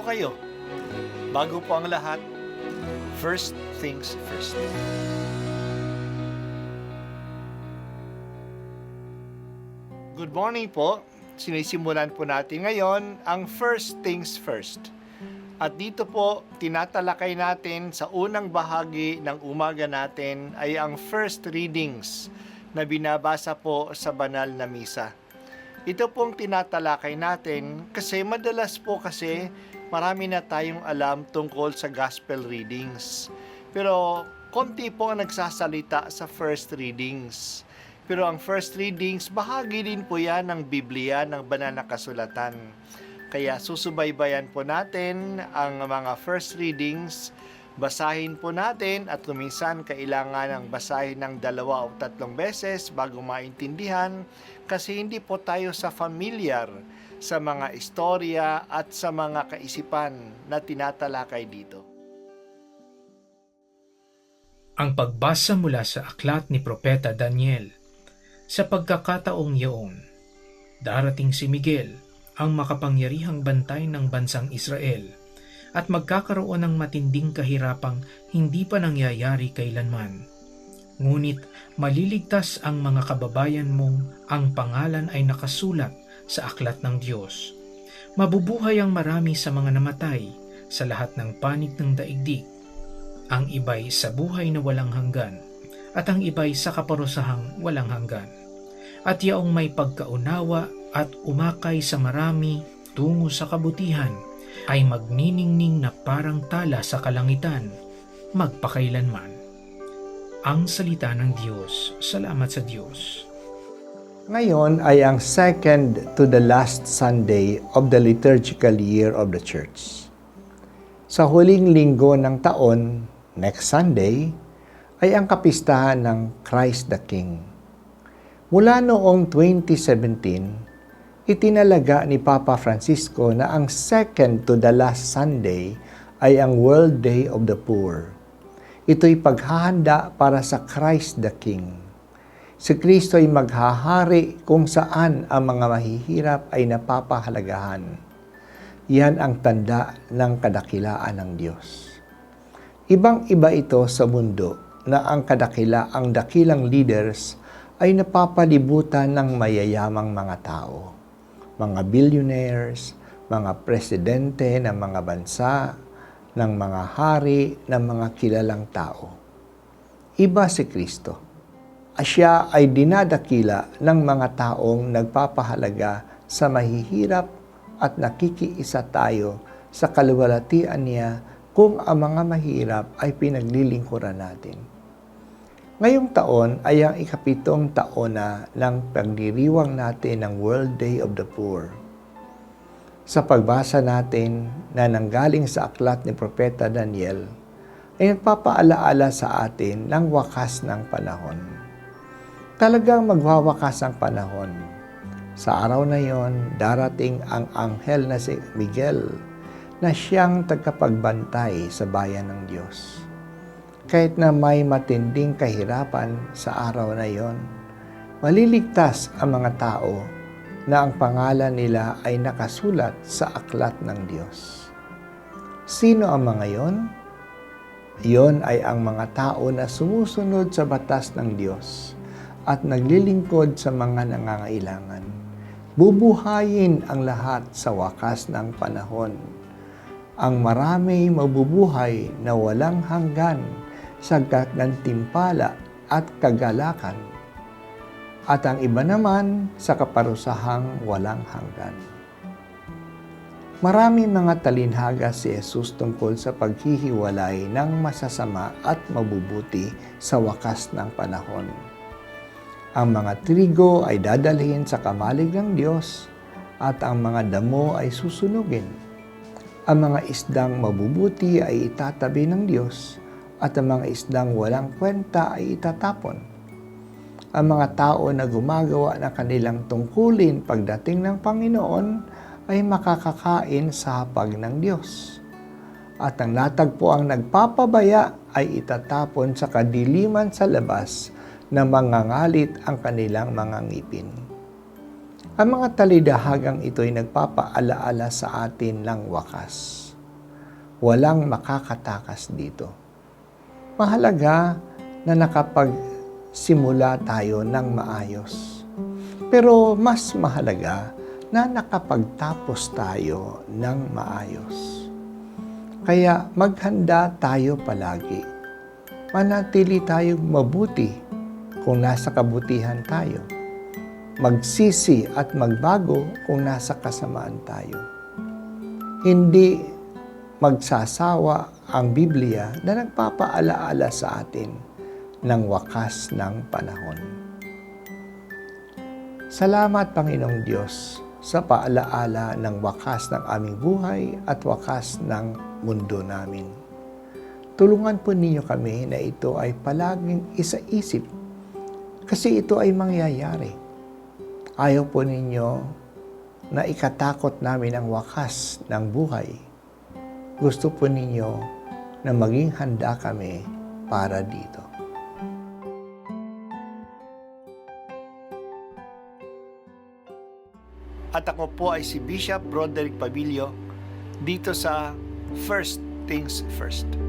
po kayo. Bago po ang lahat, first things first. Good morning po. Sinisimulan po natin ngayon ang first things first. At dito po, tinatalakay natin sa unang bahagi ng umaga natin ay ang first readings na binabasa po sa banal na misa. Ito pong tinatalakay natin kasi madalas po kasi marami na tayong alam tungkol sa gospel readings. Pero konti po ang nagsasalita sa first readings. Pero ang first readings, bahagi din po yan ng Biblia, ng banal na kasulatan. Kaya susubaybayan po natin ang mga first readings, basahin po natin at kuminsan kailangan ng basahin ng 2 o 3 beses bago maintindihan kasi hindi po tayo familiar sa mga istorya at sa mga kaisipan na tinatalakay dito. Ang pagbasa mula sa aklat ni Propeta Daniel. Sa pagkakataong iyon, darating si Miguel, ang makapangyarihang bantay ng bansang Israel, at magkakaroon ng matinding kahirapang hindi pa nangyayari kailanman. Ngunit maliligtas ang mga kababayan mong ang pangalan ay nakasulat sa aklat ng Diyos. Mabubuhay ang marami sa mga namatay sa lahat ng panig ng daigdig. Ang iba'y sa buhay na walang hanggan, at ang iba'y sa kaparusahang walang hanggan. At yaong may pagkaunawa at umakay sa marami tungo sa kabutihan, ay magniningning na parang tala sa kalangitan, magpakailanman. Ang salita ng Diyos. Salamat sa Diyos. Ngayon ay ang second to the last Sunday of the liturgical year of the Church. Sa huling linggo ng taon, next Sunday, ay ang kapistahan ng Christ the King. Mula noong 2017, itinalaga ni Papa Francisco na ang second to the last Sunday ay ang World Day of the Poor. Ito'y paghahanda para sa Christ the King. Si Kristo ay maghahari kung saan ang mga mahihirap ay napapahalagahan. Yan ang tanda ng kadakilaan ng Diyos. Ibang-iba ito sa mundo na ang dakilang leaders ay napapalibutan ng mayayamang mga tao, mga billionaires, mga presidente ng mga bansa, ng mga hari, ng mga kilalang tao. Iba si Kristo. Siya ay dinadakila ng mga taong nagpapahalaga sa mahihirap at nakikiisa tayo sa kaluwalhatian niya kung ang mga mahirap ay pinaglilingkuran natin. Ngayong taon ay ang ika-7 taon na ng pagdiriwang natin ng World Day of the Poor. Sa pagbasa natin na nanggaling sa aklat ni Propeta Daniel, ay nagpapaalaala sa atin ng wakas ng panahon. Talagang magwawakas ang panahon. Sa araw na yon, darating ang anghel na si Miguel na siyang tagapagbantay sa bayan ng Diyos. Kahit na may matinding kahirapan sa araw na yon, maliligtas ang mga tao na ang pangalan nila ay nakasulat sa aklat ng Diyos. Sino ang mga yon? Iyon ay ang mga tao na sumusunod sa batas ng Diyos at naglilingkod sa mga nangangailangan. Bubuhayin ang lahat sa wakas ng panahon. Ang marami mabubuhay na walang hanggan sa gantimpala at kagalakan, at ang iba naman sa kaparusahang walang hanggan. Marami mga talinhaga si Jesus tungkol sa paghihiwalay ng masasama at mabubuti sa wakas ng panahon. Ang mga trigo ay dadalhin sa kamalig ng Diyos at ang mga damo ay susunugin. Ang mga isdang mabubuti ay itatabi ng Diyos at ang mga isdang walang kwenta ay itatapon. Ang mga tao na gumagawa ng kanilang tungkulin pagdating ng Panginoon ay makakakain sa hapag ng Diyos. At ang natagpo ang nagpapabaya ay itatapon sa kadiliman sa labas na mangangalit ang kanilang mga ngipin. Ang mga talidahagang ito'y nagpapaalaala sa atin ng wakas. walang makakatakas dito. Mahalaga na nakapagsimula tayo ng maayos. Pero mas mahalaga na nakapagtapos tayo ng maayos. Kaya maghanda tayo palagi. Manatili tayong mabuti kung nasa kabutihan tayo. Magsisi at magbago kung nasa kasamaan tayo. Hindi magsasawa ang Biblia na nagpapaalaala sa atin ng wakas ng panahon. Salamat, Panginoong Diyos, sa paalaala ng wakas ng aming buhay at wakas ng mundo namin. Tulungan po ninyo kami na ito ay palaging isa-isip kasi ito ay mangyayari. Ayaw po ninyo na ikatakot namin ang wakas ng buhay. Gusto po ninyo na maging handa kami para dito. At ako po ay si Bishop Broderick Pabilio dito sa First Things First.